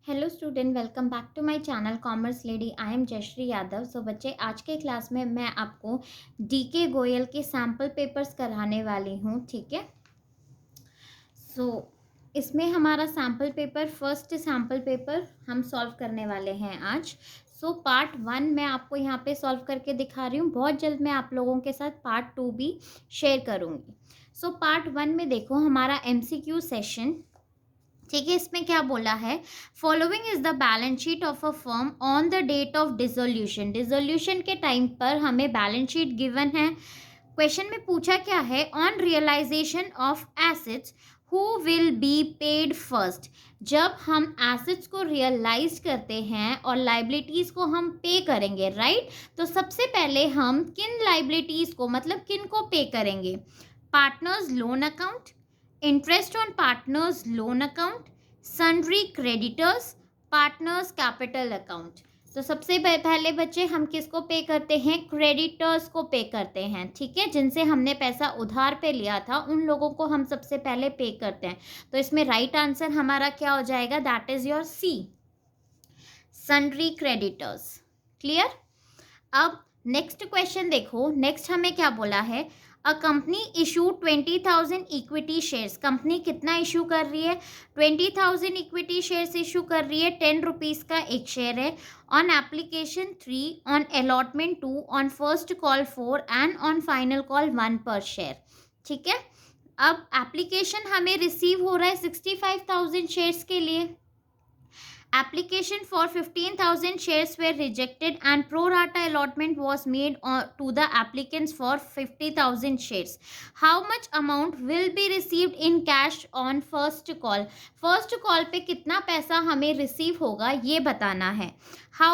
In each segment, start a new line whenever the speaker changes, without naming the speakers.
Hello student, welcome back to my channel commerce lady. I am Jayshree Yadav. So बच्चे, आज के class में मैं आपको डीके गोयल के सैम्पल पेपर्स कराने वाली हूँ। ठीक है। सो इसमें हमारा sample paper, first sample paper हम सॉल्व करने वाले हैं आज। सो पार्ट 1 मैं आपको यहाँ पे सॉल्व करके दिखा रही हूँ। बहुत जल्द मैं आप लोगों के साथ पार्ट 2 भी शेयर करूँगी। सो पार्ट 1 में देखो हमारा MCQ सेशन। ठीक है, इसमें क्या बोला है, following is the balance sheet of a firm on the date of dissolution. Dissolution के टाइम पर हमें बैलेंस शीट गिवन है। क्वेश्चन में पूछा क्या है, on realisation of assets who will be paid first. जब हम एसेट्स को रियलाइज करते हैं और लाइबिलिटीज को हम पे करेंगे, राइट, तो सबसे पहले हम किन लाइबिलिटीज को, मतलब किन को पे करेंगे? Partners loan account, interest on partners loan account, sundry creditors, partners capital account. तो सबसे पहले बच्चे हम किसको पे करते हैं? क्रेडिटर्स को पे करते हैं। ठीक है, जिनसे हमने पैसा उधार पे लिया था उन लोगों को हम सबसे पहले पे करते हैं। तो इसमें राइट आंसर हमारा क्या हो जाएगा? That is your C, sundry creditors. Clear. अब नेक्स्ट क्वेश्चन देखो, नेक्स्ट हमें क्या बोला है, a company issue 20,000 equity shares. Company कितना इशू कर रही है? 20,000 इक्विटी शेयर्स इशू कर रही है। 10 रुपीज़ का एक शेयर है। On application 3, on allotment 2, on first call 4 and on final call 1 पर शेयर। ठीक है। अब एप्लीकेशन हमें रिसीव हो रहा है 65,000 शेयर्स के लिए। Application for 15,000 shares were rejected and pro rata allotment was made to the applicants for 50,000 shares. How much amount will be received in cash on first call? First call पे कितना पैसा हमें receive होगा ये बताना है। How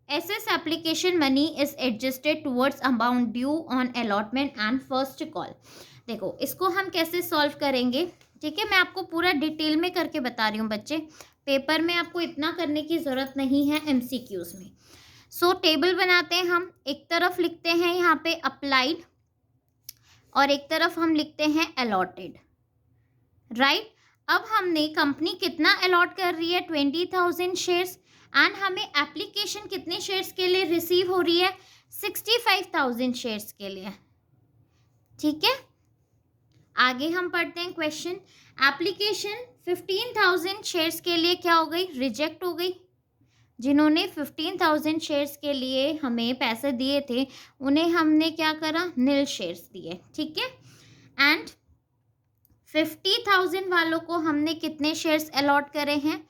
SS application money is adjusted towards amount due on allotment and first call. देखो इसको हम कैसे सॉल्व करेंगे। ठीक है, मैं आपको पूरा डिटेल में करके बता रही हूँ बच्चे, पेपर में आपको इतना करने की ज़रूरत नहीं है MCQs में। सो टेबल बनाते हैं हम। एक तरफ लिखते हैं यहाँ पे अप्लाइड और एक तरफ हम लिखते हैं अलॉटेड, राइट। अब हमने कंपनी कितना अलॉट कर रही है? 20,000 शेयर्स। एंड हमें एप्लीकेशन कितने शेयर्स के लिए रिसीव हो रही है? 65,000 शेयर्स के लिए। ठीक है, आगे हम पढ़ते हैं क्वेश्चन। एप्लीकेशन 15,000 शेयर्स के लिए क्या हो गई? रिजेक्ट हो गई। जिन्होंने 15,000 शेयर्स के लिए हमें पैसे दिए थे उन्हें हमने क्या करा? नील शेयर्स दिए। ठीक है। एंड 50,000 वालों को हमने कितने शेयर्स अलॉट करे हैं?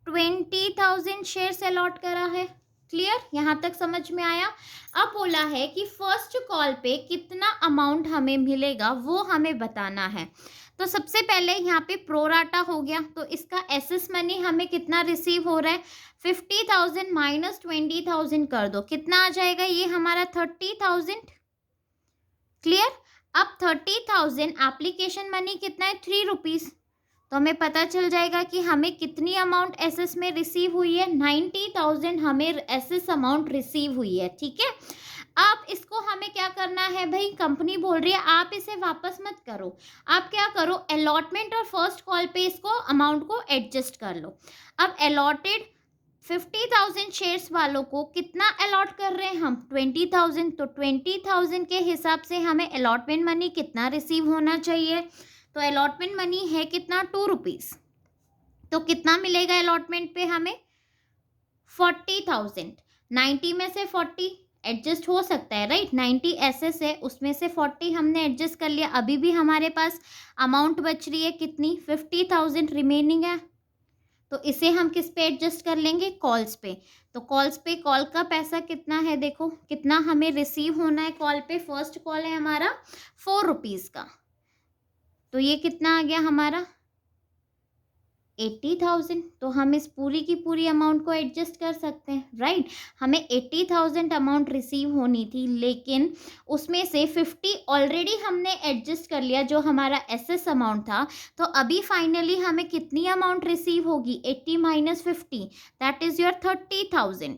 20,000 शेयर्स अलॉट करा है। क्लियर, यहाँ तक समझ में आया? अब बोला है कि फर्स्ट कॉल पे कितना अमाउंट हमें मिलेगा वो हमें बताना है। तो सबसे पहले यहाँ पे प्रोराटा हो गया, तो इसका एसएस मनी हमें कितना रिसीव हो रहा है? 50,000 माइनस 20,000 कर दो, कितना आ जाएगा? ये हमारा 30,000। क्लियर। अब 30,000 एप्लीकेशन मनी कितना है? 3 रुपीज़। तो हमें पता चल जाएगा कि हमें कितनी अमाउंट एसएस में रिसीव हुई है। 90,000 हमें एसएस अमाउंट रिसीव हुई है। ठीक है। अब इसको हमें क्या करना है भाई? कंपनी बोल रही है आप इसे वापस मत करो, आप क्या करो, अलॉटमेंट और फर्स्ट कॉल पे इसको अमाउंट को एडजस्ट कर लो। अब अलॉटेड 50,000 शेयर्स वालों को कितना अलॉट कर रहे हैं हम? 20,000। तो 20,000 के हिसाब से हमें अलॉटमेंट मनी कितना रिसीव होना चाहिए? तो अलॉटमेंट मनी है कितना? 2 रुपीज़। तो कितना मिलेगा अलॉटमेंट पे हमें? 40,000। 90 में से 40 एडजस्ट हो सकता है, राइट। 90 एसएस है, उसमें से 40 हमने एडजस्ट कर लिया। अभी भी हमारे पास अमाउंट बच रही है कितनी? 50,000 रिमेनिंग है। तो इसे हम किस पे एडजस्ट कर लेंगे? कॉल्स पे। तो कॉल्स पे कॉल का पैसा कितना है? देखो कितना हमें रिसीव होना है कॉल पे। फर्स्ट कॉल है हमारा 4 रुपीज़ का, तो ये कितना आ गया हमारा? 80,000। तो हम इस पूरी की पूरी अमाउंट को एडजस्ट कर सकते हैं, राइट। हमें 80,000 अमाउंट रिसीव होनी थी, लेकिन उसमें से 50 ऑलरेडी हमने एडजस्ट कर लिया जो हमारा एसएस अमाउंट था। तो अभी फाइनली हमें कितनी अमाउंट रिसीव होगी? 80 minus 50, that is your 30,000,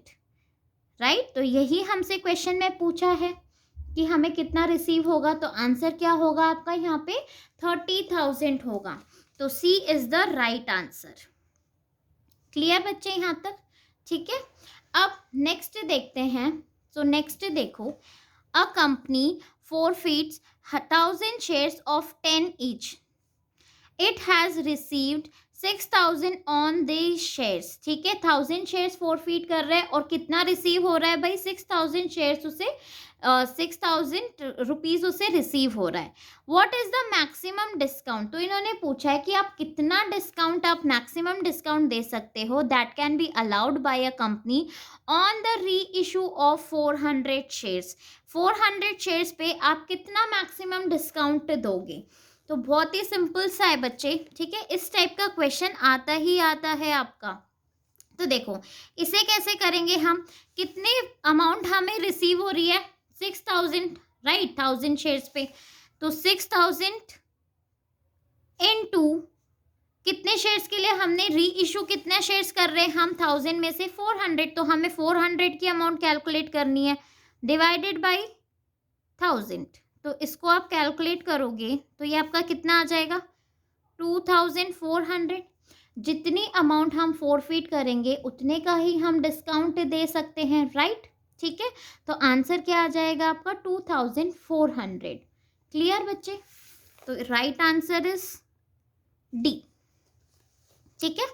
right. तो यही हमसे क्वेश्चन में पूछा है कि हमें कितना रिसीव होगा। तो आंसर क्या होगा आपका यहाँ पे? 30,000 होगा। तो C is the right answer. Clear बच्चे यहाँ तक? ठीक है, अब नेक्स्ट देखते हैं। सो नेक्स्ट देखो, a company forfeits 1,000 shares of 10 each. It has received 6,000 on these shares. ठीक है, 1,000 शेयर्स फॉरफीट कर रहा है और कितना रिसीव हो रहा है भाई? 6,000 शेयर्स उसे 6,000 रुपीज उसे रिसीव हो रहा है। What is the maximum discount? तो इन्होंने पूछा है कि आप कितना डिस्काउंट, आप मैक्सिमम डिस्काउंट दे सकते हो that can be allowed by a company on the री इशू ऑफ 400 शेयर्स। 400 शेयर्स पे आप कितना मैक्सिमम डिस्काउंट दोगे? तो बहुत ही सिंपल सा है बच्चे, ठीक है, इस टाइप का क्वेश्चन आता ही आता है आपका। तो देखो इसे कैसे करेंगे हम, कितने अमाउंट हमें रिसीव हो रही है? 6,000, राइट, 1,000 शेयर्स पे, तो 6,000 इनटू कितने शेयर्स के लिए हमने री इशू, कितने शेयर्स कर रहे हैं हम? 1,000 में से 400, तो हमें 400 की अमाउंट कैलकुलेट करनी है, डिवाइडेड बाई 1,000। तो इसको आप कैलकुलेट करोगे तो ये आपका कितना आ जाएगा? 2,400। जितनी अमाउंट हम फॉरफीट करेंगे उतने का ही हम डिस्काउंट दे सकते हैं, राइट? ठीक है, तो आंसर क्या आ जाएगा आपका? 2,400। क्लियर बच्चे? तो राइट आंसर इज डी। ठीक है,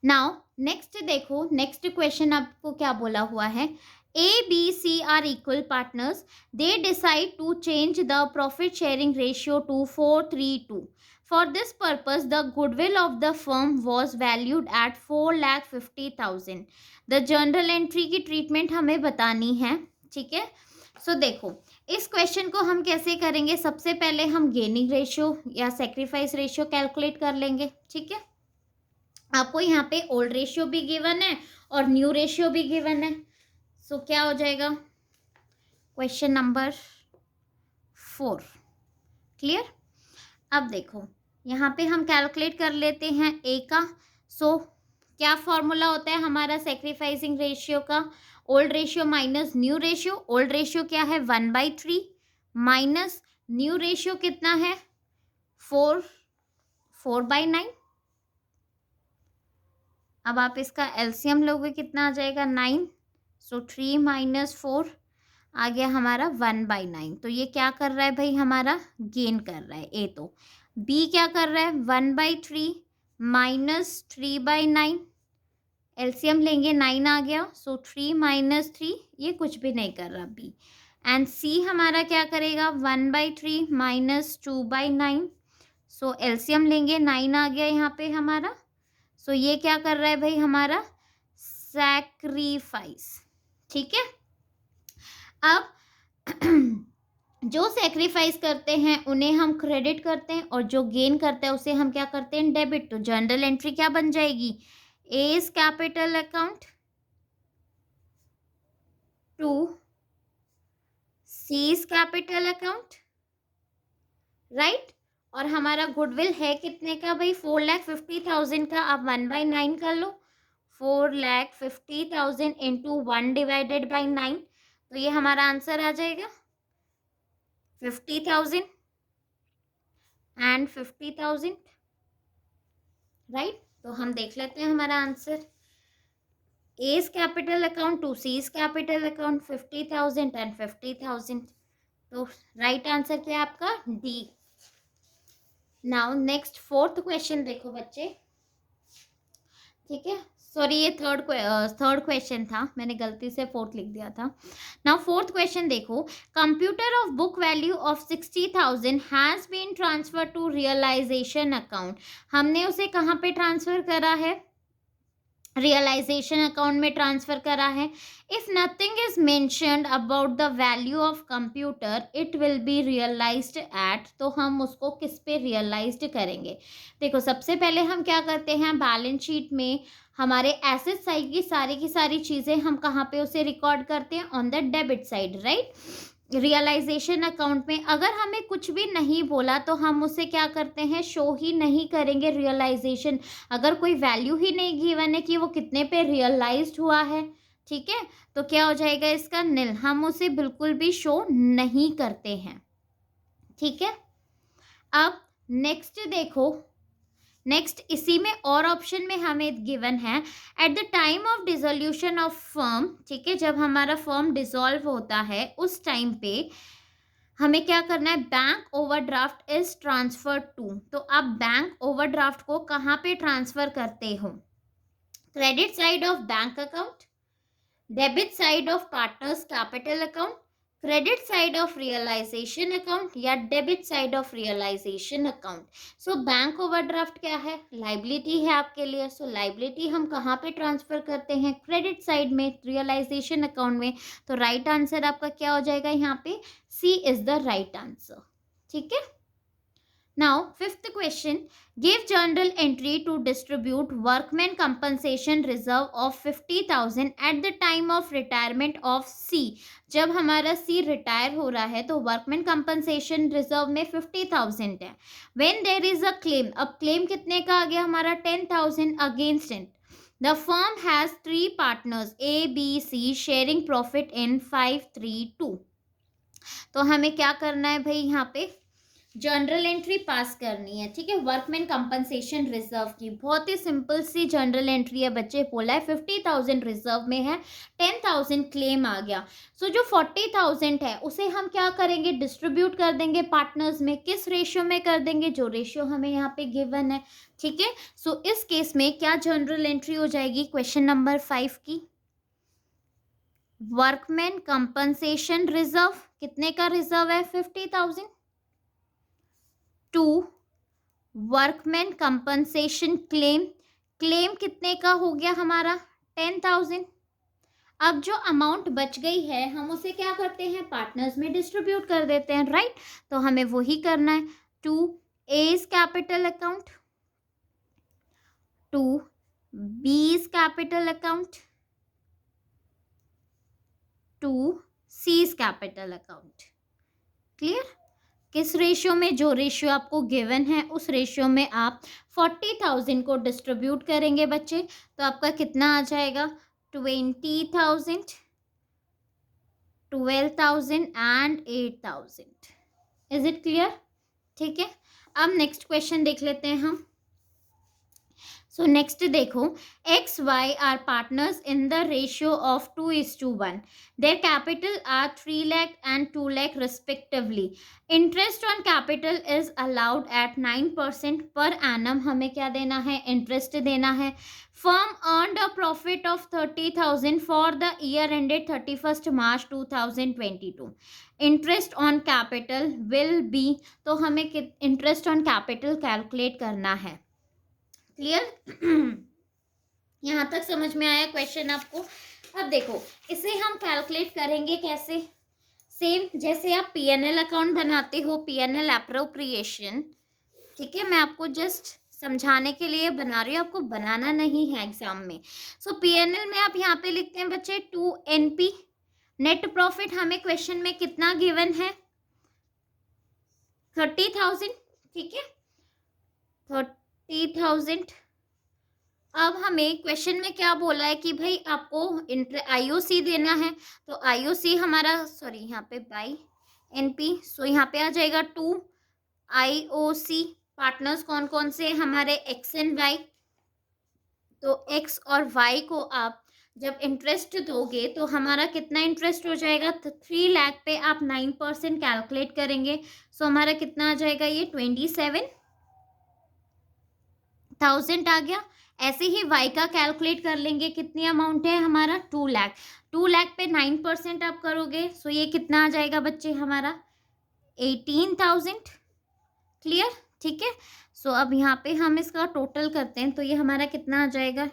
नाउ नेक्स्ट देखो, नेक्स्ट क्वेश्चन आपको क्या बोला हुआ है? A, B, C are equal partners. They decide to change the profit sharing ratio to 4:3:2. For this purpose, the goodwill of the firm was valued at 4,50,000. The journal entry की treatment हमें बतानी है, ठीक है। सो देखो इस क्वेश्चन को हम कैसे करेंगे? सबसे पहले हम गेनिंग रेशियो या सेक्रीफाइस रेशियो कैलकुलेट कर लेंगे, ठीक है। आपको यहाँ पे ओल्ड रेशियो भी गिवन है और न्यू रेशियो भी गिवन है। सो क्या हो जाएगा? Question number 4। क्लियर? अब देखो यहाँ पे हम कैलकुलेट कर लेते हैं ए का। सो क्या फॉर्मूला होता है हमारा सेक्रीफाइसिंग रेशियो का? Old ratio minus new ratio. Old ratio क्या है? 1/3 माइनस न्यू रेशियो कितना है? 4/9। अब आप इसका एलसीएम लोगे, कितना आ जाएगा? 9। सो 3 माइनस 4 आ गया हमारा 1/9। तो ये क्या कर रहा है भाई? हमारा गेन कर रहा है ए। तो बी क्या कर रहा है? 1/3 माइनस 3/9, एलसीएम लेंगे 9 आ गया। सो 3 माइनस 3, ये कुछ भी नहीं कर रहा बी। एंड सी हमारा क्या करेगा? 1/3 माइनस 2/9। सो एलसीएम लेंगे 9 आ गया यहाँ पे हमारा। सो ये क्या कर रहा है भाई? हमारा सैक्रिफाइस, ठीक है। अब जो सेक्रीफाइस करते हैं उन्हें हम क्रेडिट करते हैं और जो गेन करते हैं उसे हम क्या करते हैं? डेबिट। तो जर्नल एंट्री क्या बन जाएगी? A's capital account to C's capital account, right. और हमारा गुडविल है कितने का भाई? 4,50,000 का। आप 1/9 कर लो, 4,50,000 इंटू 1 डिवाइडेड बाई 9। तो ये हमारा आंसर आ जाएगा 50,000 एंड 50,000, राइट। तो हम देख लेते हैं हमारा आंसर। A's capital account to C's capital account, 50,000 and 50,000। तो राइट आंसर क्या है आपका? D. Now next 4th question देखो बच्चे, ठीक है। सॉरी ये थर्ड क्वेश्चन था, मैंने गलती से 4th लिख दिया था। नाउ 4th क्वेश्चन देखो, computer of book value of 60,000 has been transfer to realisation account. हमने उसे कहाँ पे ट्रांसफ़र करा है? रियलाइजेशन अकाउंट में ट्रांसफ़र करा है। If nothing is mentioned about the value of computer it will be realised at. तो हम उसको किस पे रियलाइज्ड करेंगे? देखो सबसे पहले हम क्या करते हैं, बैलेंस शीट में हमारे एसेट साइड की सारी चीज़ें हम कहाँ पे उसे रिकॉर्ड करते हैं? On the debit side, right. Realisation account में अगर हमें कुछ भी नहीं बोला तो हम उसे क्या करते हैं? शो ही नहीं करेंगे रियलाइजेशन। अगर कोई वैल्यू ही नहीं गिवन है कि वो कितने पे रियलाइज्ड हुआ है, ठीक है, तो क्या हो जाएगा इसका? निल। हम उसे बिल्कुल भी शो नहीं करते हैं, ठीक है। अब नेक्स्ट देखो, नेक्स्ट इसी में और ऑप्शन में हमें गिवन है at the time of dissolution of firm, ठीक है, जब हमारा फर्म डिसॉल्व होता है उस टाइम पे हमें क्या करना है, bank overdraft is transfer to. तो आप बैंक ओवरड्राफ्ट को कहाँ पे ट्रांसफर करते हो, credit side of bank account, debit side of partners capital account, credit side of realisation account या debit side of realisation account. So bank overdraft क्या है, लाइबिलिटी है आपके लिए। सो लाइबिलिटी हम कहाँ पे ट्रांसफर करते हैं, क्रेडिट साइड में, रियलाइजेशन अकाउंट में। तो राइट आंसर आपका क्या हो जाएगा यहाँ पे, सी इज द राइट आंसर, ठीक है। Now, fifth question, give journal entry to distribute workman compensation reserve of 50,000 at the time of retirement of C. जब हमारा C रिटायर हो रहा है तो workman compensation reserve में 50,000 है। When there is a claim, अब claim कितने का आ गया हमारा, 10,000 against it. The firm has 3 partners A, B, C sharing profit in 5-3-2. तो हमें क्या करना है भाई, यहाँ पे जनरल एंट्री पास करनी है, ठीक है, वर्कमैन कंपनसेशन रिजर्व की। बहुत ही सिंपल सी जनरल एंट्री है बच्चे, बोला है 50,000 रिजर्व में है, 10,000 क्लेम आ गया। सो जो 40,000 है उसे हम क्या करेंगे, डिस्ट्रीब्यूट कर देंगे पार्टनर्स में। किस रेशियो में कर देंगे, जो रेशियो हमें यहाँ पे गिवन है, ठीक है। सो इस केस में क्या जनरल एंट्री हो जाएगी, क्वेश्चन नंबर 5 की, वर्कमैन कंपनसेशन रिजर्व कितने का रिजर्व है, 50,000 to workman compensation claim, claim कितने का हो गया हमारा, 10,000। अब जो अमाउंट बच गई है हम उसे क्या करते हैं, पार्टनर्स में डिस्ट्रीब्यूट कर देते हैं, राइट। तो हमें वही करना है, to A's capital account, to B's capital account, to C's capital account. Clear. किस रेशियो में, जो रेशियो आपको गिवन है उस रेशियो में आप 40,000 को डिस्ट्रीब्यूट करेंगे बच्चे। तो आपका कितना आ जाएगा, 20,000, 12,000 एंड 8,000। इज इट क्लियर, ठीक है। अब नेक्स्ट क्वेश्चन देख लेते हैं हम। सो नेक्स्ट देखो, X Y are partners in the ratio of 2:1. Their capital are 3 lakh and 2 lakh respectively. Interest on capital is allowed at 9% per annum. हमें क्या देना है, इंटरेस्ट देना है। Firm earned a profit of 30,000 for the year ended 31 March 2022. Interest on capital will be, तो हमें interest on capital calculate करना है। क्लियर, यहाँ तक समझ में आया क्वेश्चन आपको। अब देखो इसे हम कैलकुलेट करेंगे कैसे, सेम जैसे आप पीएनएल अकाउंट बनाते हो, पीएनएल एप्रोप्रिएशन, ठीक है। मैं आपको जस्ट समझाने के लिए बना रही हूँ, आपको बनाना नहीं है एग्जाम में। सो पीएनएल में आप यहाँ पे लिखते हैं बच्चे 2NP। नेट प्रॉफिट हमें क्वेश्चन में कितना गिवन है, 30,000, ठीक है, 30,000। अब हमें क्वेश्चन में क्या बोला है कि भाई आपको आईओसी देना है। तो आईओसी हमारा, सॉरी यहाँ पे बाई एनपी, सो यहाँ पे आ जाएगा 2 आईओसी। पार्टनर्स कौन कौन से हमारे, एक्स एंड वाई। तो एक्स और वाई को आप जब इंटरेस्ट दोगे तो हमारा कितना इंटरेस्ट हो जाएगा, 3 लाख पे आप 9% कैलकुलेट करेंगे। सो हमारा कितना आ जाएगा, ये 27,000 आ गया। ऐसे ही y का कैलकुलेट कर लेंगे, कितनी अमाउंट है हमारा, 2 लाख। 2 लाख पे 9% आप करोगे, सो ये कितना आ जाएगा बच्चे हमारा, 18,000। क्लियर, ठीक है। सो अब यहाँ पे हम इसका टोटल करते हैं तो ये हमारा कितना आ जाएगा,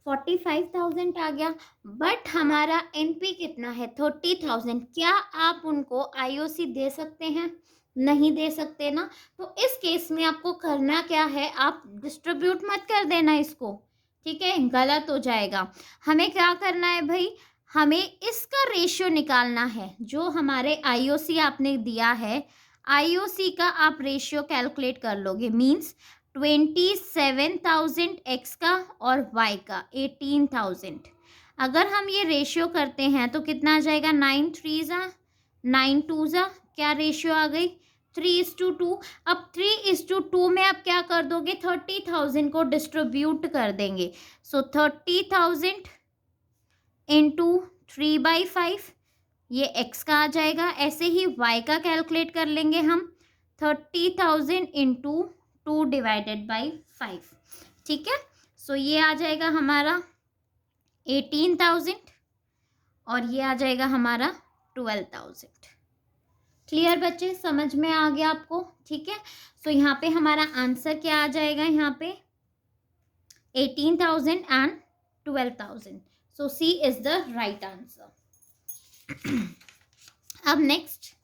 45,000 आ गया। बट हमारा एनपी कितना है, 30,000। क्या आप उनको आईओसी दे सकते हैं, नहीं दे सकते ना। तो इस केस में आपको करना क्या है, आप डिस्ट्रीब्यूट मत कर देना इसको, ठीक है, गलत हो जाएगा। हमें क्या करना है भाई, हमें इसका रेशियो निकालना है। जो हमारे आईओसी आपने दिया है, आईओसी का आप रेशियो कैलकुलेट कर लोगे। मीन्स 27,000 एक्स का और वाई का 18,000। अगर हम ये रेशियो करते हैं तो कितना आ जाएगा, 9 3 जा 9 टू ज़ा क्या रेशियो आ गई 3:2। अब 3:2 में आप क्या कर दोगे 30,000 को डिस्ट्रीब्यूट कर देंगे। सो 30,000 इंटू 3/5 ये x का आ जाएगा। ऐसे ही y का कैलकुलेट कर लेंगे हम 30,000 इंटू 2/5। ठीक है। सो ये आ जाएगा हमारा 18,000 और ये आ जाएगा हमारा 12,000। क्लियर बच्चे, समझ में आ गया आपको? ठीक है। सो यहाँ पे हमारा आंसर क्या आ जाएगा, यहाँ पे 18,000 and 12,000। So C is the right answer. अब नेक्स्ट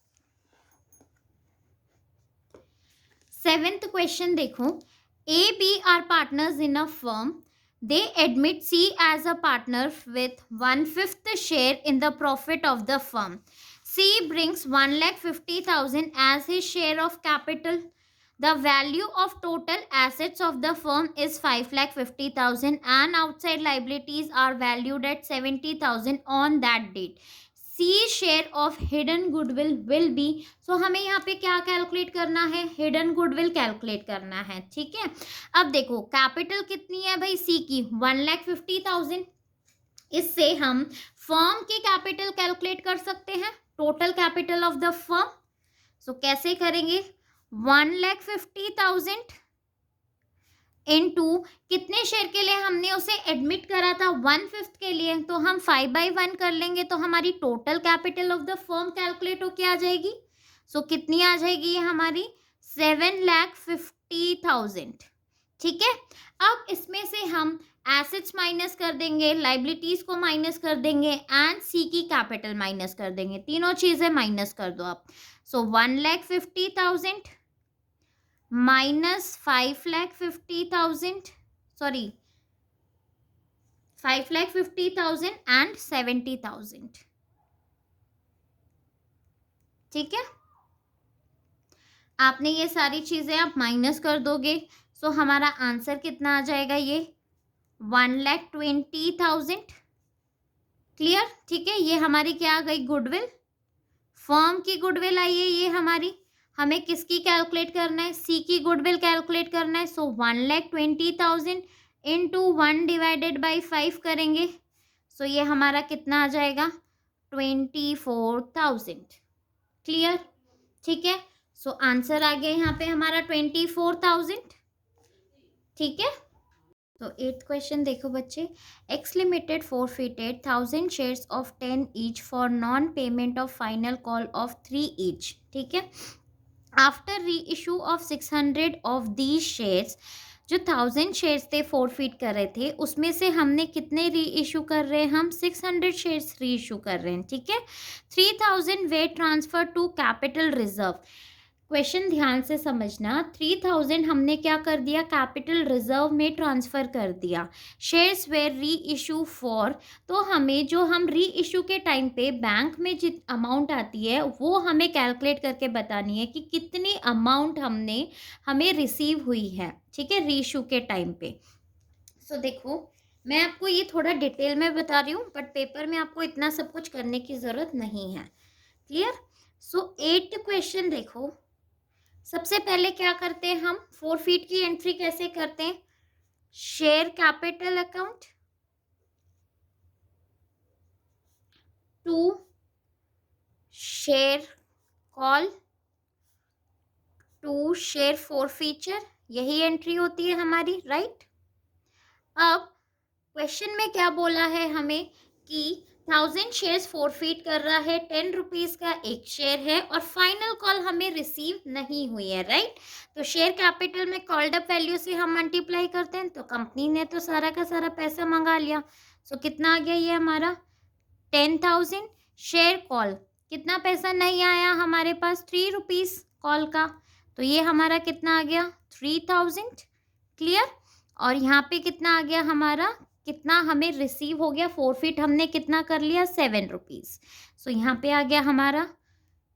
7th क्वेश्चन देखो। A, B are partners in a firm. They admit C as a partner with 1/5 share in the profit of the firm. C brings 1,50,000 as his share of capital. The value of total assets of the firm is 5,50,000 and outside liabilities are valued at 70,000 on that date. C share of hidden goodwill will be, so हमें यहाँ पे क्या calculate करना है, hidden goodwill calculate करना है। ठीक है। अब देखो कैपिटल कितनी है भाई C की 1,50,000। इससे हम फर्म की कैपिटल कैलकुलेट कर सकते हैं, total capital of the firm. So कैसे करेंगे 1,50,000 इनटू कितने शेयर के लिए हमने उसे एडमिट करा था 1/5 के लिए, तो हम 5/1 कर लेंगे तो हमारी total capital of the firm calculate होके आ जाएगी। सो कितनी आ जाएगी ये हमारी 7,50,000। ठीक है। अब इसमें से हम एसेट्स माइनस कर देंगे, लाइबिलिटीज को माइनस कर देंगे एंड सी की कैपिटल माइनस कर देंगे। तीनों चीजें माइनस कर दो आप। सो 1,50,000 माइनस 5,50,000, सॉरी 5,50,000 एंड 70,000। ठीक है। आपने ये सारी चीजें आप माइनस कर दोगे। सो हमारा आंसर कितना आ जाएगा, ये 1,20,000। क्लियर। ठीक है। ये हमारी क्या आ गई गुडविल, फर्म की गुडविल आई है ये हमारी। हमें किसकी कैलकुलेट करना है, सी की गुडविल कैलकुलेट करना है। सो 1,20,000 इंटू 1/5 करेंगे। सो ये हमारा कितना आ जाएगा 24,000। क्लियर। ठीक है। सो आंसर आ गया यहाँ पे हमारा 24,000। ठीक है। तो 8th क्वेश्चन देखो बच्चे। X limited forfeited 1,000 shares of 10 each for non payment of final call of 3 each. ठीक है। आफ्टर री issue of 600 of these shares, जो 1,000 शेयर्स थे फोरफीट कर रहे थे, उसमें से हमने कितने री इशू कर रहे हैं, हम 600 शेयर्स री इशू कर रहे हैं। ठीक है। 3,000 we transfer to capital reserve. Question ध्यान से समझना, 3,000 हमने क्या कर दिया, कैपिटल रिजर्व में ट्रांसफ़र कर दिया। शेयर्स वेर री इशू फॉर, तो हमें जो हम री इशू के टाइम पे बैंक में जित अमाउंट आती है वो हमें कैलकुलेट करके बतानी है कि कितनी अमाउंट हमें रिसीव हुई है। ठीक है, री इशू के टाइम पे। सो देखो मैं आपको ये थोड़ा डिटेल में बता रही हूँ, बट पेपर में आपको इतना सब कुछ करने की ज़रूरत नहीं है। क्लियर। सो 8 क्वेश्चन देखो। सबसे पहले क्या करते हैं हम, फोरफीट की एंट्री कैसे करते हैं, share capital account to share call to share forfeiture, यही एंट्री होती है हमारी, राइट। अब क्वेश्चन में क्या बोला है हमें कि 1,000 शेयर्स फोरफीट कर रहा है, 10 रुपीज़ का एक शेयर है और फाइनल कॉल हमें रिसीव नहीं हुई है, राइट। तो शेयर कैपिटल में कॉल्ड अप वैल्यू से हम मल्टीप्लाई करते हैं, तो कंपनी ने तो सारा का सारा पैसा मंगा लिया। सो कितना आ गया ये हमारा 10,000। शेयर कॉल कितना पैसा नहीं आया हमारे पास, 3 रुपीज़ कॉल का, तो ये हमारा कितना आ गया 3,000। क्लियर। और यहाँ पे कितना आ गया हमारा, कितना हमें रिसीव हो गया, फोरफीट हमने कितना कर लिया 7 रुपीज़। सो यहाँ पे आ गया हमारा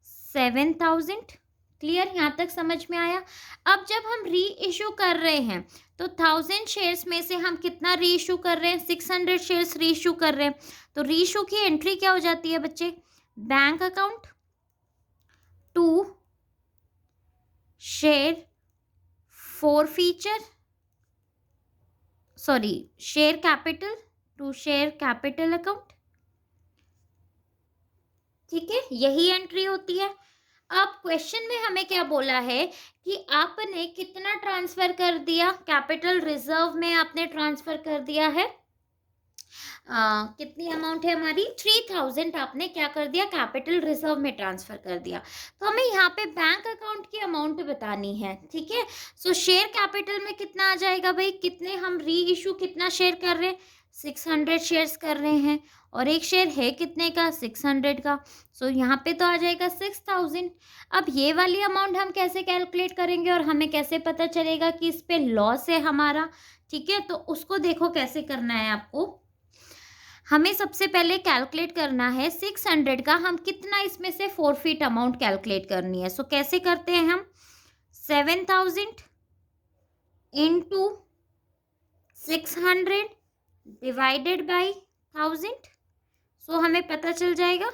7,000। क्लियर, यहाँ तक समझ में आया। अब जब हम री इशू कर रहे हैं तो 1,000 शेयर्स में से हम कितना री इशू कर रहे हैं, 600 शेयर्स री इशू कर रहे हैं। तो री इशू की एंट्री क्या हो जाती है बच्चे, bank account to share forfeiture, sorry share capital, to share capital account. ठीक है, यही एंट्री होती है। अब क्वेश्चन में हमें क्या बोला है कि आपने कितना ट्रांसफर कर दिया, कैपिटल रिजर्व में आपने ट्रांसफर कर दिया है कितनी अमाउंट है हमारी 3000 आपने क्या कर दिया कैपिटल रिजर्व में ट्रांसफर कर दिया। तो हमें यहाँ पे बैंक अकाउंट की अमाउंट बतानी है। ठीक है, सो शेयर कैपिटल में कितना आ जाएगा भाई, कितने हम री इशू कितना शेयर कर रहे हैं 600 शेयर्स कर रहे हैं और एक शेयर है कितने का 600 का। सो यहाँ पे तो आ जाएगा 6000। अब ये वाली अमाउंट हम कैसे कैलकुलेट करेंगे और हमें कैसे पता चलेगा कि इस पे लॉस है हमारा। ठीक है, तो उसको देखो कैसे करना है आपको। हमें सबसे पहले कैलकुलेट करना है 600 का हम कितना इसमें से फोरफिट अमाउंट कैलकुलेट करनी है। सो कैसे करते हैं हम 7000 इंटू 600 डिवाइडेड बाई 1000। सो हमें पता चल जाएगा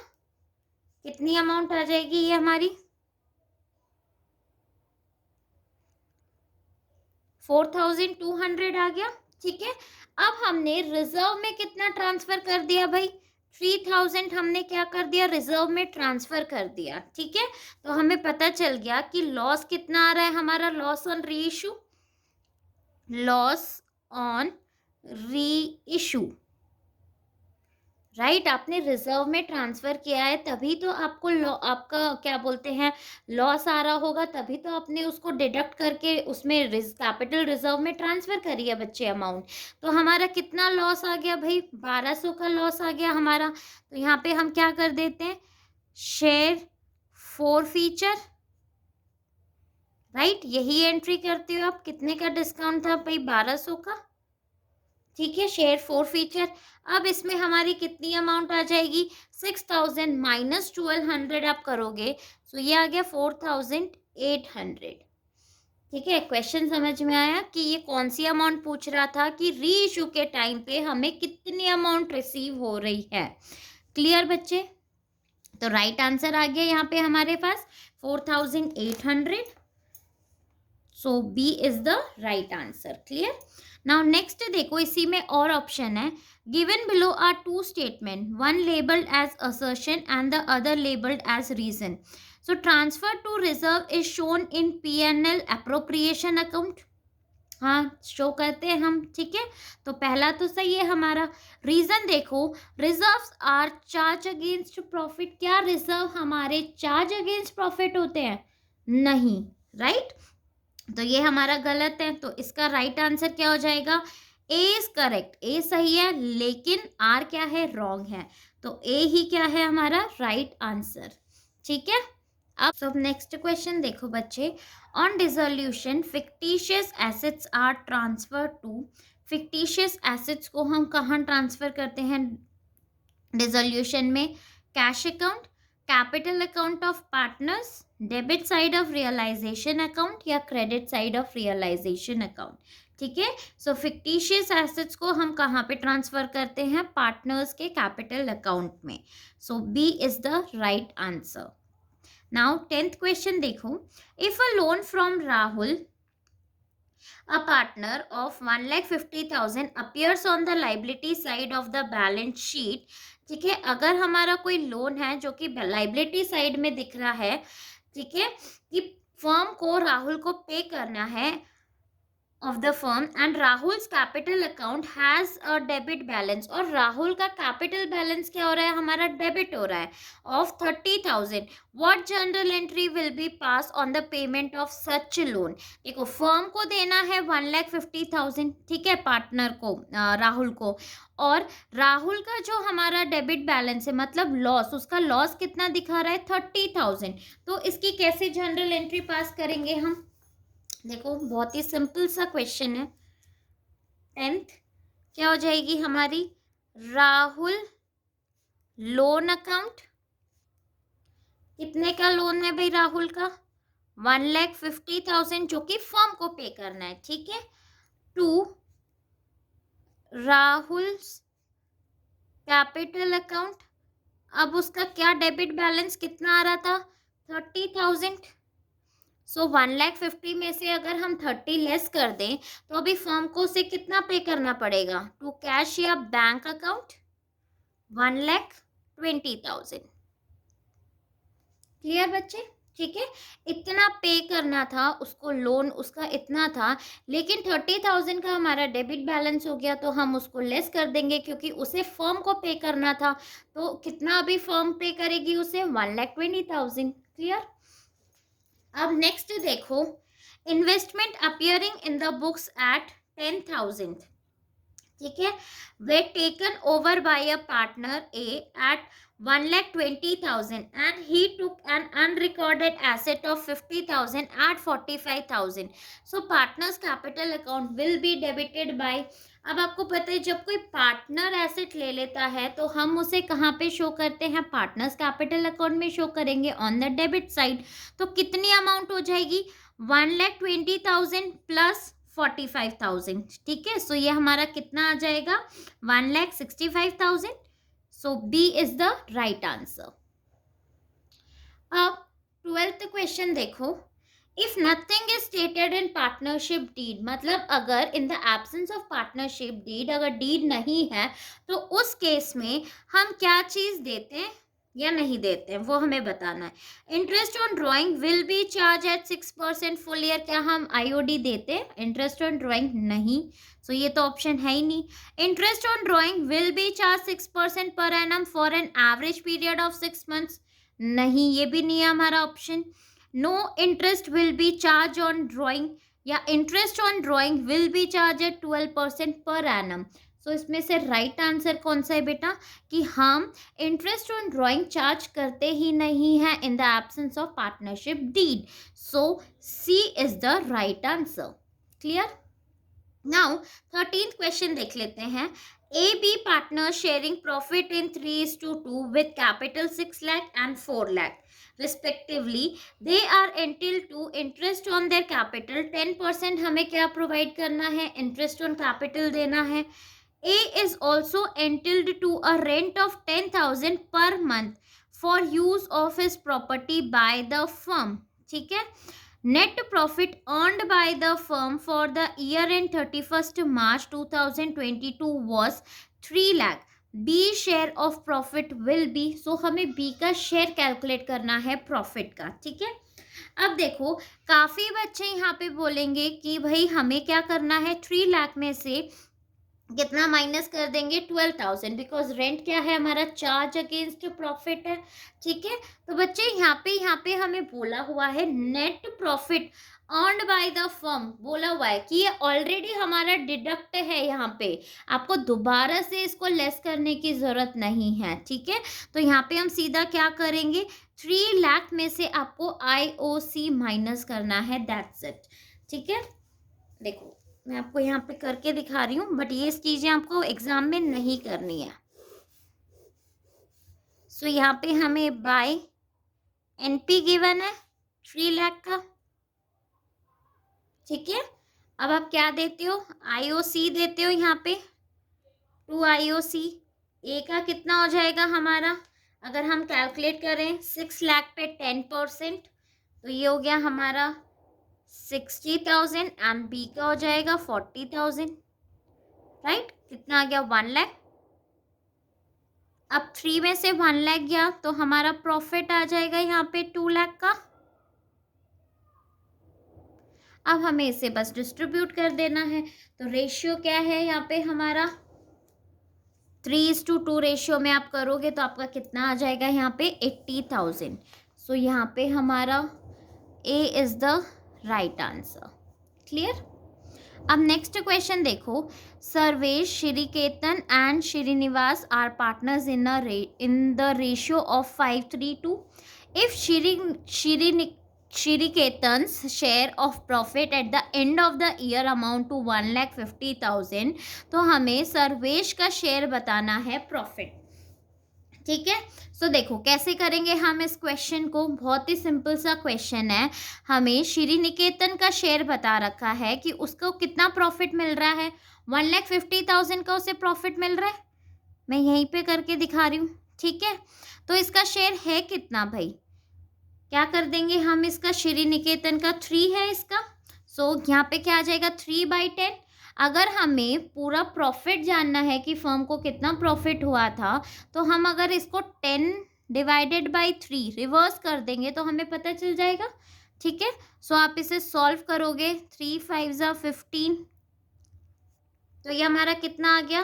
कितनी अमाउंट आ जाएगी ये हमारी 4200 आ गया। ठीक है, अब हमने रिजर्व में कितना ट्रांसफर कर दिया भाई 3000 हमने क्या कर दिया रिजर्व में ट्रांसफर कर दिया। ठीक है, तो हमें पता चल गया कि लॉस कितना आ रहा है हमारा, लॉस ऑन री इशू, लॉस ऑन री इशू। राइट, आपने रिजर्व में ट्रांसफर किया है तभी तो आपको आपका क्या बोलते हैं लॉस आ रहा होगा, तभी तो आपने उसको डिडक्ट करके उसमें कैपिटल रिजर्व में ट्रांसफर करी है बच्चे अमाउंट। तो हमारा कितना लॉस आ गया भाई 1200 का लॉस आ गया हमारा। तो यहाँ पे हम क्या कर देते हैं शेयर फोरफीचर। राइट, यही एंट्री करते हो आप, कितने का डिस्काउंट था भाई 1200 का। ठीक है, शेयर फोरफीचर। अब इसमें हमारी कितनी अमाउंट आ जाएगी 6000 माइनस 1200 आप करोगे सो ये आ गया 4800। ठीक है, क्वेश्चन समझ में आया कि ये कौन सी अमाउंट पूछ रहा था कि री इशू के टाइम पे हमें कितनी अमाउंट रिसीव हो रही है। क्लियर बच्चे, तो राइट आंसर आ गया यहाँ पे हमारे पास 4800। So B is the right answer. Clear, now next देखो इसी में और ऑप्शन है given below are two statement one labelled as assertion and the other labelled as reason. So transfer to reserve is shown in PNL appropriation account. हाँ show करते हैं हम। ठीक है, तो पहला तो सही है हमारा। रीजन देखो reserves are charge against profit, क्या रिजर्व हमारे चार्ज अगेंस्ट प्रॉफिट होते हैं, नहीं। राइट, तो ये हमारा गलत है, तो इसका राइट आंसर क्या हो जाएगा ए इज करेक्ट, ए सही है लेकिन आर क्या है रॉन्ग है, तो ए ही क्या है हमारा राइट आंसर। ठीक है, अब सब नेक्स्ट क्वेश्चन देखो बच्चे। On dissolution fictitious assets are transfer to, fictitious assets को हम कहाँ ट्रांसफर करते हैं डिसोल्यूशन में, cash account, capital account of partners, debit side of realisation account या credit side of realisation account. ठीक है, सो फिक्टिशियस एसेट्स को हम कहाँ पे ट्रांसफर करते हैं पार्टनर्स के कैपिटल अकाउंट में। So B is the right answer. Now 10th question देखो, if a loan from Rahul a partner of 1,50,000 appears on the liability side of the balance sheet। ठीक है, अगर हमारा कोई लोन है जो कि लाइबिलिटी साइड में दिख रहा है, ठीक है, कि फर्म को राहुल को पे करना है of the firm and Rahul's capital account has a debit balance, और राहुल का कैपिटल बैलेंस क्या हो रहा है हमारा डेबिट हो रहा है of 30,000। what general entry will be passed on the payment of such loan। देखो फर्म को देना है 1,50,000, ठीक है, पार्टनर को राहुल को, और राहुल का जो हमारा डेबिट बैलेंस है मतलब लॉस, उसका लॉस कितना दिखा रहा है 30,000। तो इसकी कैसे जनरल एंट्री पास करेंगे हम, देखो बहुत ही सिंपल सा क्वेश्चन है। 10th क्या हो जाएगी हमारी राहुल लोन अकाउंट, कितने का लोन है भाई राहुल का 1,50,000 जो कि फर्म को पे करना है। ठीक है, टू राहुल कैपिटल अकाउंट, अब उसका क्या डेबिट बैलेंस कितना आ रहा था 30,000। सो 1,50,000 में से अगर हम 30 लेस कर दें तो अभी फर्म को उसे कितना पे करना पड़ेगा टू कैश या बैंक अकाउंट? 1,20,000। क्लियर बच्चे? ठीक है, इतना पे करना था उसको, लोन उसका इतना था, लेकिन 30,000 का हमारा डेबिट बैलेंस हो गया तो हम उसको लेस कर देंगे क्योंकि उसे फर्म को पे करना था। तो कितना अभी फर्म पे करेगी उसे? 1,20,000। क्लियर? अब नेक्स्ट देखो, investment appearing in the books at 10,000। ठीक है, we taken over by a partner A at 1,20,000 and he took an unrecorded asset of 50,000 at 45,000. So partners capital account will be debited by. अब आपको पता है जब कोई partner asset ले लेता है तो हम उसे कहाँ पे शो करते हैं? पार्टनर्स कैपिटल अकाउंट में शो करेंगे ऑन द डेबिट साइड। तो कितनी अमाउंट हो जाएगी? 1,20,000 प्लस 45,000। ठीक है, सो ये हमारा कितना आ जाएगा? 1,65,000। So B is the right answer. अब 12th क्वेश्चन देखो, if nothing is stated in partnership deed, मतलब अगर in the absence of partnership deed, अगर डीड नहीं है तो उस केस में हम क्या चीज देते हैं या नहीं देते हैं वो हमें बताना है। Interest on drawing will be charge eight 6% full year, क्या हम आईओडी देते हैं इंटरेस्ट ऑन ड्राइंग? नहीं, सो ये तो ऑप्शन है ही नहीं। Interest on drawing will be charge 6% per annum for an average period of 6 months, नहीं, ये भी नहीं है हमारा option. No interest will be charge on drawing, या interest on drawing will be charge at 12% per annum. सो इसमें से right answer कौन सा है बेटा? कि हम इंटरेस्ट ऑन ड्राइंग चार्ज करते ही नहीं है in the absence of partnership deed. So C is the right answer. Clear? Now 13th question देख लेते हैं। A B partner sharing profit in 3:2 with capital 6 lakh and 4 lakh respectively. They are entitled to interest on their capital 10%। हमें क्या provide करना है? Interest on capital देना है। A is also entitled to a rent of 10,000 per month for use of his property by the firm। ठीक है, net profit earned by the firm for the year end 31st March 2022 was 3 lakh। B share of profit will be, so हमें B का share calculate करना है profit का। ठीक है, अब देखो काफ़ी बच्चे यहाँ पे बोलेंगे कि भाई हमें क्या करना है, 3 लाख में से कितना माइनस कर देंगे? 12,000, बिकॉज रेंट क्या है हमारा? चार्ज अगेंस्ट प्रॉफिट है। ठीक है, तो बच्चे यहाँ पे हमें बोला हुआ है net profit earned by the firm, बोला हुआ है कि ये ऑलरेडी हमारा डिडक्ट है, यहाँ पे आपको दोबारा से इसको लेस करने की ज़रूरत नहीं है। ठीक है, तो यहाँ पे हम सीधा क्या करेंगे? 3 लाख में से आपको IOC माइनस करना है, दैट्स इट। ठीक है, देखो मैं आपको यहाँ पे करके दिखा रही हूँ, बट ये चीज़ें आपको एग्जाम में नहीं करनी है। सो यहाँ पे हमें बाय NP गिवन है 3 लाख का। ठीक है, अब आप क्या देते हो? IOC देते हो यहाँ पे 2 IOC। ए का कितना हो जाएगा हमारा? अगर हम कैलकुलेट करें 6 लाख पे 10%, तो ये हो गया हमारा 60,000 एंड बी का हो जाएगा 40,000। राइट, कितना आ गया? 1 लाख। अब 3 में से 1 लाख गया तो हमारा प्रॉफिट आ जाएगा यहाँ पे 2 लाख का। अब हमें इसे बस डिस्ट्रीब्यूट कर देना है, तो रेशियो क्या है यहाँ पे हमारा? 3:2 रेशियो में आप करोगे तो आपका कितना आ जाएगा यहाँ पे? 80,000। सो यहाँ पे हमारा A is the right answer. Clear? अब नेक्स्ट क्वेश्चन देखो, Sarvesh, Shriketan and Srinivas are partners in the ratio of 5:3. If Shriketan's share of profit at the end of the year amount to 1,50,000, तो हमें सर्वेश का शेयर बताना है प्रॉफिट। ठीक है, सो देखो कैसे करेंगे हम इस क्वेश्चन को। बहुत ही सिंपल सा क्वेश्चन है। हमें श्रीनिकेतन का शेयर बता रखा है कि उसको कितना प्रॉफिट मिल रहा है, 1,50,000 का उसे प्रॉफिट मिल रहा है। मैं यहीं पे करके दिखा रही हूँ। ठीक है, तो इसका शेयर है कितना भाई? क्या कर देंगे हम, इसका श्री निकेतन का 3 है इसका, सो यहाँ पे क्या आ जाएगा 3/10। अगर हमें पूरा प्रॉफिट जानना है कि फर्म को कितना प्रॉफिट हुआ था, तो हम अगर इसको 10/3 रिवर्स कर देंगे तो हमें पता चल जाएगा। ठीक है, सो आप इसे सॉल्व करोगे, 3 5 ज़ा 15, तो ये हमारा कितना आ गया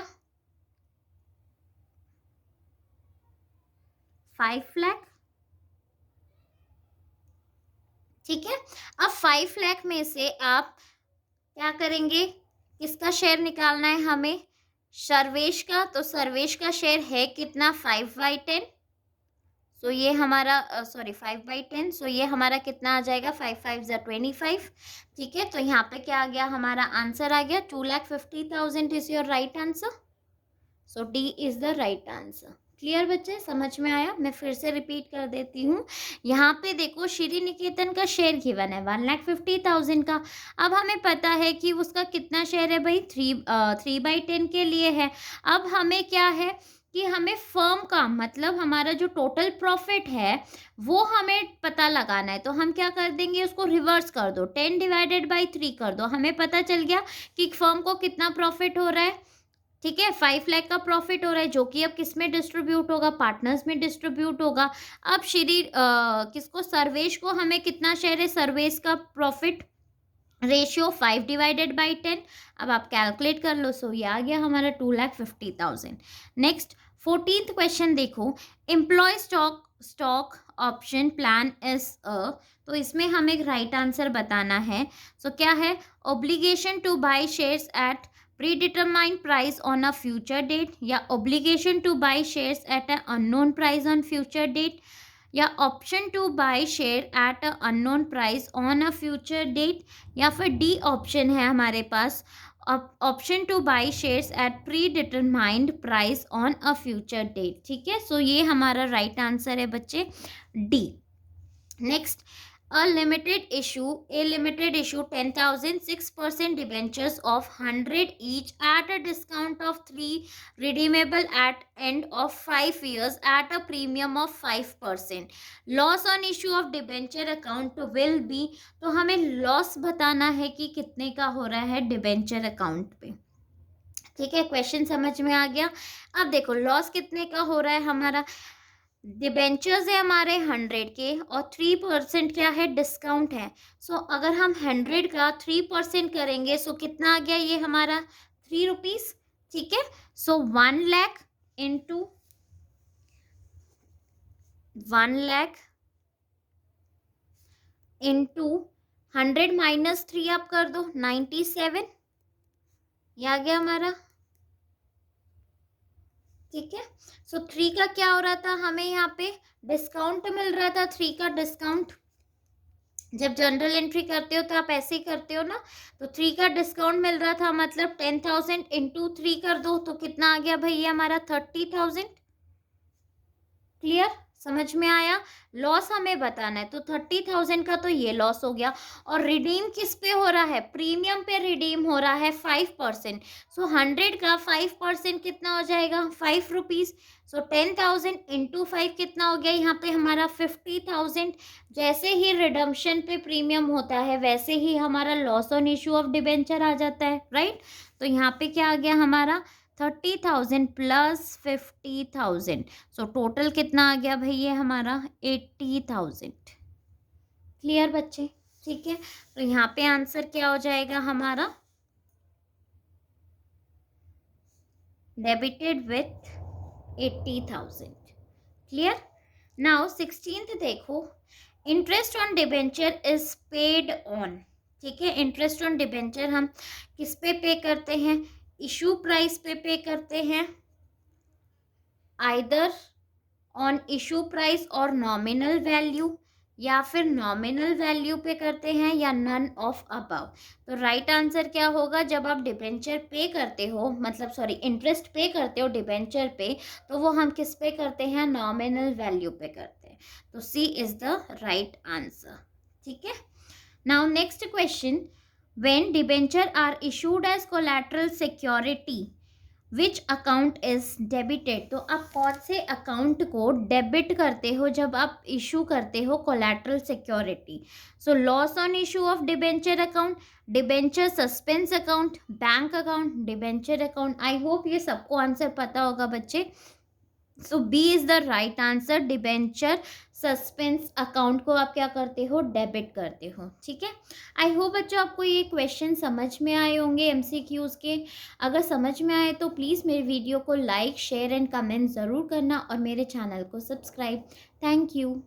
5 लाख। ठीक है, अब 5 लाख में से आप क्या करेंगे, किसका शेयर निकालना है हमें, सर्वेश का। तो सर्वेश का शेयर है कितना 5/10, सो ये हमारा 5/10, सो ये हमारा कितना आ जाएगा 5 5 ज़ा 25। ठीक है, तो यहाँ पे क्या आ गया, हमारा आंसर आ गया 2,50,000 is your right answer. So D is the right answer. Clear बच्चे, समझ में आया? मैं फिर से रिपीट कर देती हूँ। यहाँ पे देखो श्री निकेतन का शेयर गिवन है 1,50,000 का। अब हमें पता है कि उसका कितना शेयर है भाई, 3/10 के लिए है। अब हमें क्या है कि हमें फर्म का मतलब हमारा जो टोटल प्रॉफिट है वो हमें पता लगाना है। तो हम क्या कर देंगे, उसको रिवर्स कर दो, 10/3 कर दो, हमें पता चल गया कि फर्म को कितना प्रॉफिट हो रहा है। ठीक है, 5 लाख का प्रॉफिट हो रहा है, जो कि अब किस में डिस्ट्रीब्यूट होगा, पार्टनर्स में डिस्ट्रीब्यूट होगा। अब किसको, सर्वेश को हमें कितना शेयर है, सर्वेश का प्रॉफिट रेशियो 5/10। अब आप कैलकुलेट कर लो, सो ये आ गया हमारा 2,50,000। नेक्स्ट 14th क्वेश्चन देखो, employ stock option plan is तो इसमें हमें एक राइट आंसर बताना है। सो क्या है, obligation to buy shares at predetermined price on a future date, या obligation to buy shares at an unknown price on future date, या option to buy share at a unknown price on a future date, या फिर D option है हमारे पास, option to buy shares at predetermined price on a future date. ठीक है, so ये हमारा राइट आंसर है बच्चे, D. Next, a limited issue 10,000 6% debentures of 100 each at a discount of 3, redeemable at end of 5 years at a premium of 5%. Loss on issue of debenture account will be, तो हमें loss बताना है कि कितने का हो रहा है डिबेंचर अकाउंट पे। ठीक है, क्वेश्चन समझ में आ गया। अब देखो लॉस कितने का हो रहा है हमारा, डिबेंचर्स है हमारे 100 के और 3% क्या है, डिस्काउंट है। सो अगर हम 100 का 3% करेंगे, सो कितना आ गया ये हमारा 3 रुपीज़। ठीक है, सो 1 लाख इंटू 100 माइनस 3 आप कर दो 97, ये आ गया हमारा। ठीक है, सो 3 का क्या हो रहा था, हमें यहाँ पे डिस्काउंट मिल रहा था, 3 का डिस्काउंट। जब जनरल एंट्री करते हो तो आप ऐसे ही करते हो ना, तो 3 का डिस्काउंट मिल रहा था, मतलब 10,000 इंटू 3 कर दो तो कितना आ गया भैया हमारा 30,000। क्लियर, समझ में आया? लॉस हमें बताना है, तो 30,000 का तो ये लॉस हो गया। और रिडीम किस पे हो रहा है, प्रीमियम पे रिडीम हो रहा है 5%। सो 100 का 5% कितना हो जाएगा 5 रुपीज़। सो 10,000 इंटू 5 कितना हो गया यहाँ पे हमारा 50,000। जैसे ही रिडम्पशन पे प्रीमियम होता है वैसे ही हमारा loss on issue of debenture आ जाता है, राइट। तो यहाँ पे क्या आ गया हमारा 30,000 प्लस 50,000, सो टोटल कितना आ गया भाई ये हमारा 80,000। क्लियर बच्चे? ठीक है, तो यहाँ पे आंसर क्या हो जाएगा हमारा, debited with 80,000। Clear. Now 16th देखो, interest on debenture is paid on. ठीक है, इंटरेस्ट ऑन डिबेंचर हम किस पे करते हैं, इशू प्राइस पे करते हैं, आइदर ऑन इशू प्राइस और नॉमिनल वैल्यू, या फिर नॉमिनल वैल्यू पे करते हैं, या नन ऑफ अबव। तो राइट आंसर क्या होगा, जब आप डिबेंचर पे करते हो, मतलब इंटरेस्ट पे करते हो डिबेंचर पे, तो वो हम किस पे करते हैं, नॉमिनल वैल्यू पे करते हैं। तो C is the right answer. ठीक है, now next question, when debenture are issued as collateral security which account is debited, तो आप कौन से अकाउंट को डेबिट करते हो जब आप इशू करते हो collateral security? So loss on issue of debenture account, debenture suspense account, bank account, debenture account. I hope ये सबको आंसर पता होगा बच्चे। So B is the right answer, debenture suspense account को आप क्या करते हो, डेबिट करते हो। ठीक है, आई होप बच्चों आपको ये क्वेश्चन समझ में आए होंगे एमसीक्यूज के। अगर समझ में आए तो प्लीज़ मेरे वीडियो को लाइक शेयर एंड कमेंट ज़रूर करना और मेरे चैनल को सब्सक्राइब। Thank you.